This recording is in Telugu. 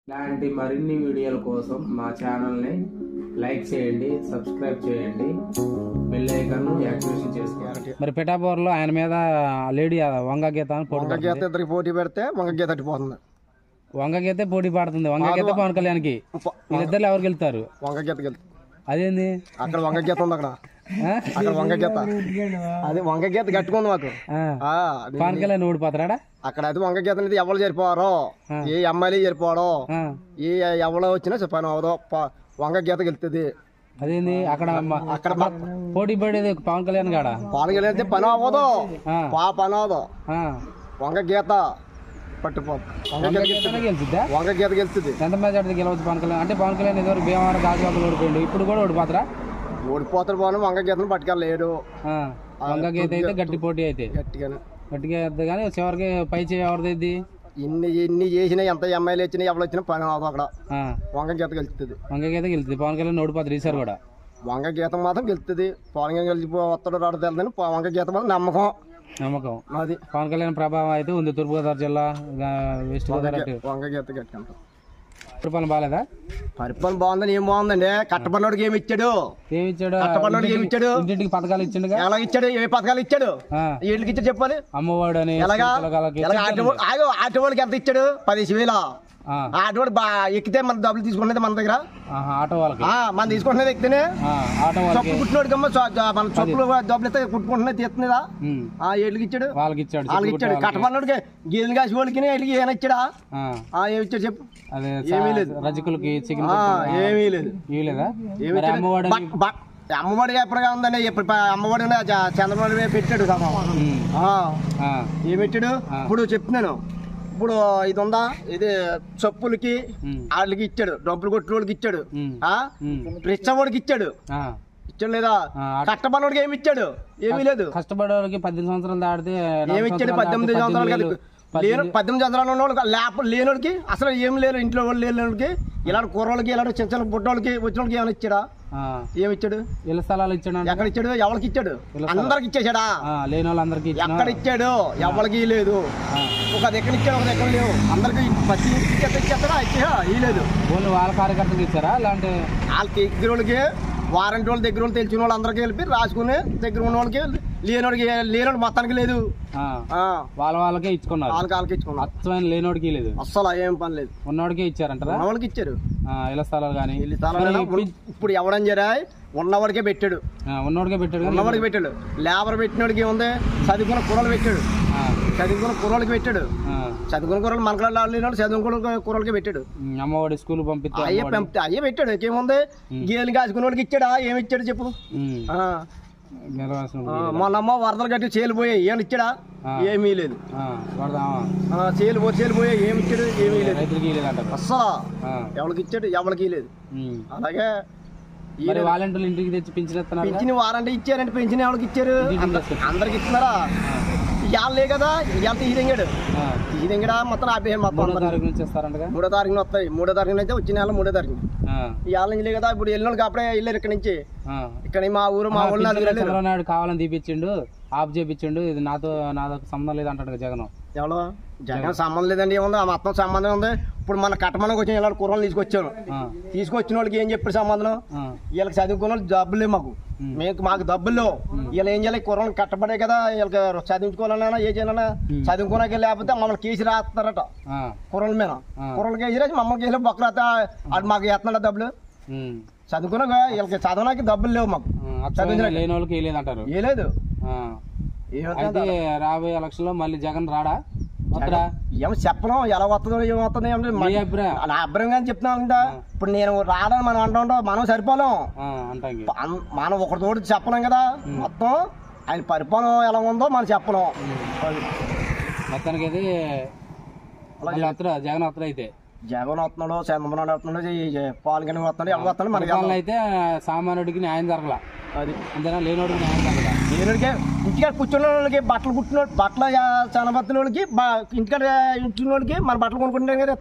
ఇలాంటి మరిన్ని వీడియోల కోసం మా ఛానల్ని లైక్ చేయండి, సబ్స్క్రైబ్ చేయండి, బెల్ ఐకాన్ యాక్టివేషన్ చేసుకోండి. మరి పిఠాపురంలో ఆయన మీద లేడీ వంగగీత ఇద్దరికి పోటీ పెడితే వంగగీత అట్టిపోతుంది. వంగగీత పోటీ పడుతుంది. వంగగీత పవన్ కళ్యాణ్కి వీళ్ళిద్దరు ఎవరికి వెళ్తారు? వంగగీతకి వెళ్తుంది. అదేంది అక్కడ వంగగీత ఉంది. అక్కడ వంగగీత అది వంగగీత కట్టుకుంది మాకు. పవన్ కళ్యాణ్ ఓడిపోతారా అక్కడ? అది వంగగీత అనేది ఎవరు చేరిపోవారో, ఏ అమ్మాయిలు చేరిపోవడం, ఏ ఎవరో వచ్చినా చెప్పాను అవదో వంగగీతకి వెళ్తుంది. అదేంది అక్కడ అక్కడ పోటీ పడేది పవన్ కళ్యాణ్ కాడ. పవన్ కళ్యాణ్ అయితే పని అవ్వదు, పని అవ్వదు. వంగగీత పట్టుపోతుంది, వంగగీత గెలుస్తుంది. ఎంత మెజార్టీ గెలవచ్చు పవన్ కళ్యాణ్? అంటే పవన్ కళ్యాణ్ ఎదురు భీమవరం గాజువాకలు ఓడిపోయిండు, ఇప్పుడు కూడా ఓడిపోతారా? ఓడిపోతారు. బాగున్నా వంగగీతను పట్టుకెళ్ళలేడు. వంగగీత అయితే గట్టి పోటీ అయితే గట్టిగా వేద్ది, కానీ చివరికి పై చేయి ఎవరిది? ఇన్ని చేసినా ఎంత ఎమ్మెల్యే వచ్చినా ఎవరు వచ్చినా పని అవ్వదు. అక్కడ వంగగీత గెలుస్తుంది. వంగగీత గెలుస్తుంది. పవన్ కళ్యాణ్ ఓడిపోతారు ఈసారి కూడా. వంగగీత మాత్రం గెలుస్తుంది. పవన్ కళ్యాణ్ గెలిచిపోతాడు రాడు తెలియదని వంగగీత మాత్రం నమ్మకం అది. పవన్ కళ్యాణ్ ప్రభావం అయితే ఉంది తూర్పుగోదావరి జిల్లా, వెస్ట్ గోదావరి. వంగగీత గట్టుకుంటాం. పరిపాలన బాగాలేదా? పరిపాలన బాగుందని ఏం బాగుందండి. కట్టపడినోడికి ఏమి ఇచ్చాడు? కట్టపడినోడికి ఏమి ఇచ్చాడు? ఇంటింటికి పథకాలు ఇచ్చాడు. ఎలా ఇచ్చాడు? ఏ పథకాలు ఇచ్చాడు? వీళ్ళకి ఇచ్చాడు చెప్పాలి. అమ్మఒడి అని ఆటో వాళ్ళకి ఎంత ఇచ్చాడు? 10,000. ఆటో వాడు ఎక్కితే మన డబ్బులు తీసుకునేది మన దగ్గర. ఆటో వాళ్ళకి మనం తీసుకుంటున్నది ఎక్కితేనే. చొప్పు కుట్టినోడికమ్మా మన చొప్పులు డబ్బులు ఇస్తే కుట్టుకుంటున్నది తీస్తున్నదా? వీళ్ళకి ఇచ్చాడు, వాళ్ళకి ఇచ్చాడు. కట్టపడినోడికి గేదెలు కాసి వాళ్ళకి వీళ్ళకి ఏమైనా ఇచ్చాడా? ఏమి ఇచ్చాడు చెప్పు? ఏమీ లేదు. రజకులకి ఏమీ లేదు. అమ్మఒడి ఎప్పుడుగా ఉందండి. అమ్మఒడి చంద్రబాబు పెట్టాడు కదా. ఏమి పెట్టాడు? ఇప్పుడు చెప్తున్నాను. ఇప్పుడు ఇది ఉందా, ఇది చప్పులకి వాళ్ళకి ఇచ్చాడు, డబ్బులు కొట్టిన వాళ్ళకి ఇచ్చాడు, రిచ్చవాడికి ఇచ్చాడు. ఇచ్చాడు లేదా? కష్టపడినోడికి ఏమి ఇచ్చాడు? ఏమీ లేదు. కష్టపడేవాడికి 18 సంవత్సరాలు దాటితే ఏమి ఇచ్చాడు? 18 సంవత్సరాలు కాదు, 18 సంవత్సరాలు ఉన్నవాళ్ళకి లేనోడికి అసలు ఏం లేదు. ఇంట్లో వాళ్ళు లేనోడికి, ఇలాంటి కూరలకి, ఇలాంటి చిన్న చిన్న బుడ్డోళ్ళకి వచ్చిన వాళ్ళకి ఏమైనా ఇచ్చాడా? ఏమి ఇచ్చాడు? ఇళ్ళ స్థలాలు ఇచ్చాడు. ఎక్కడ ఇచ్చాడు? ఎవరికి ఇచ్చాడు? అందరికి ఇచ్చేసాడా? లేని వాళ్ళందరికి ఎక్కడ ఇచ్చాడు? ఎవరికి లేదు. ఒక దగ్గర ఇచ్చాడు, ఒక దగ్గర లేవు. అందరికి ప్రతి ఇచ్చేస్తాడా? ఇచ్చేలేదు. వాళ్ళ కార్యకర్తలకు ఇచ్చారా? లేదంటే వాళ్ళకి దగ్గర వాళ్ళకి, వారంటీ వాళ్ళు దగ్గర వాళ్ళు తెలిసిన వాళ్ళు అందరికీ వెళ్ళి రాసుకుని దగ్గర ఉన్న వాళ్ళకి, లేనోడికి మొత్తానికి లేదు. వాళ్ళకే ఇచ్చుకున్నారు. వాళ్ళకి ఇచ్చుకున్నారు. అచ్చమైన లేనోడికి లేదు, అస్సలు ఏం పని లేదు. ఉన్నోడికే ఇచ్చారంటారా? వాళ్ళకి ఇచ్చారు ఇళ్ళ స్థలాలు. కానీ ఇప్పుడు ఎవడని జరా ఉన్నవాడికే పెట్టాడు. ఉన్నవాడికే పెట్టాడు. లేబర్ పెట్టినోడికి ఏముంది? చదువుకున్న కుర్రలు పెట్టాడు. చదువుకున్న కుర్రలకి పెట్టాడు. చదువుకున్న కుర్రలు మనకలా లేనాడు, చదువుకున్న కుర్రలకి పెట్టాడు. అమ్మఒడి స్కూల్ పంపిస్తే అయ్యే పెట్టాడు. ఏముంది? గేదెలు కాసుకున్న వాడికి ఇచ్చాడా? ఏమి ఇచ్చాడు చెప్పు? మొన్నమ్మ వరదలు కట్టి చేలిపోయాయి, ఏమి ఇచ్చాడా? ఏమీ లేదు. చేలిపోయాయి, ఏమి ఇచ్చాడు? ఏమీ లేదు. అస్సలు ఎవరికి ఇచ్చాడు? ఎవరికి లేదు. అలాగే వాలంటీర్లు ఇంటికి తెచ్చి పింఛన్ వారంటీ ఇచ్చారంటే పింఛన్ ఎవరికి ఇచ్చారు? అందరికి ఇస్తున్నారా? ఇవాళలే కదా. ఇవాళ తీదెంగడా మొత్తం ఆపేయాలి. మొత్తం 3వ తారీఖున వస్తాయి. 3వ తారీఖున అయితే వచ్చే నెల 3వ తారీఖున. ఇవాళ నుంచి కదా. ఇప్పుడు వెళ్ళినోళ్ళకి అప్పుడే వెళ్ళారు ఇక్కడ నుంచి. ఇక్కడ మా ఊరు మా ఊళ్ళో చంద్రబాబు కావాలని తీపిచ్చిండు, ఆఫ్ చేపించిండు. ఇది నాతో సంబంధం లేదు అంటాడు జగన్. ఎవరో జగన్ సంబంధం లేదండి. ఏముంది? మొత్తం సంబంధం ఉంది. ఇప్పుడు మన కట్టమనకు వచ్చిన ఇలా కూరలు తీసుకొచ్చాను. తీసుకొచ్చిన వాళ్ళకి ఏం చెప్పారు సంబంధం? వీళ్ళకి చదువుకున్న వాళ్ళు డబ్బులు లేవు మాకు డబ్బులు. వీళ్ళు ఏం చేయాలి? కూరలు కట్టబడే కదా. వీళ్ళకి చదువుకోవాలన్నా ఏ చేయాలన్నా చదువుకోవడానికి లేకపోతే మమ్మల్ని కేసు రాస్తారట కూరల మీద. కూరలు కేసు రాసి మమ్మల్ని కేసు బొక్క రాత మాకు వేస్తున్నాడు డబ్బులు. చదువుకున్నా వీళ్ళకి చదవడానికి డబ్బులు లేవు మాకు. లేని వాళ్ళకి వేయలేదంటారు. వేయలేదు. రాబోయే ఎలక్షన్ లో మళ్ళీ జగన్ రాడా? ఏమో చెప్పలేం. ఎలా వస్తుందో ఏమవుతుంది నా అభిప్రాయం కానీ చెప్తున్నాను కదా. ఇప్పుడు నేను రాడని మనం అంటా మనం సరిపోలేం. మనం ఒకటితోటి చెప్పలేం కదా. మొత్తం ఆయన పరిపాలన ఎలా ఉందో మనం చెప్పలేం. మొత్తానికి అయితే జగన్ వస్తాడు. అయితే జగన్ వస్తున్నాడు, చంద్రబాబు వస్తున్నాడు, పవన్ కళ్యాణ్ వస్తున్నాడు, ఎవరు వస్తున్నాడు మనకి. అయితే సామాన్యుడికి న్యాయం జరగల. అది అంతేనా? లేనోడికి న్యాయం జరగల. లేనోడికి ఇంటికాడ కూర్చున్న వాళ్ళకి, బట్టలు కుట్టిన బట్టలు చనబత్తిన వాళ్ళకి, ఇంటికాడ ఇంట్లో వాళ్ళకి మన బట్టలు కొనుక్కుంటాం కదా.